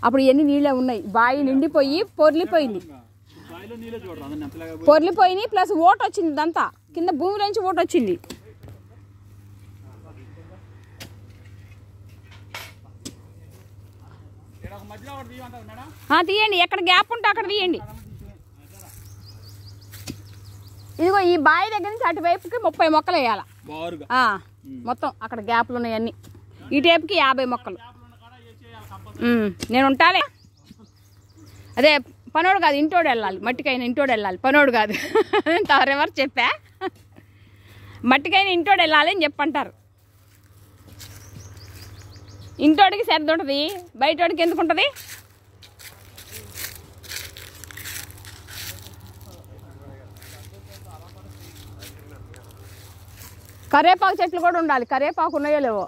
అప్పుడు ఎన్ని నీళ్ళే ఉన్నాయి, బావి నిండిపోయి పొర్లిపోయింది, పొర్లిపోయినాయి. ప్లస్ ఓట వచ్చింది, ఇదంతా కింద భూమిలోంచి ఓట వచ్చింది. తీయండి, ఎక్కడ గ్యాప్ ఉంటే అక్కడ తీయండి. ఇదిగో ఈ బావి దగ్గర నుంచి అటువైపుకి 30 మొక్కలు వేయాలి మొత్తం. అక్కడ గ్యాప్లు ఉన్నాయన్నీ. ఈ టైపుకి 50 మొక్కలు. నేను ఉంటాలే. అదే పనోడు కాదు, ఇంటోడు వెళ్ళాలి. మట్టికైనా ఇంటోడు వెళ్ళాలి, పనోడు కాదు. రివర్స్ చెప్పా. మట్టికైనా ఇంటోడు వెళ్ళాలి అని చెప్పంటారు. ఇంటోడికి శ్రద్ధ ఉంటుంది, బయటోడికి ఎందుకు ఉంటుంది? కరేపాకు చెట్లు కూడా ఉండాలి. కరేపాకు ఉన్నాయో లేవో.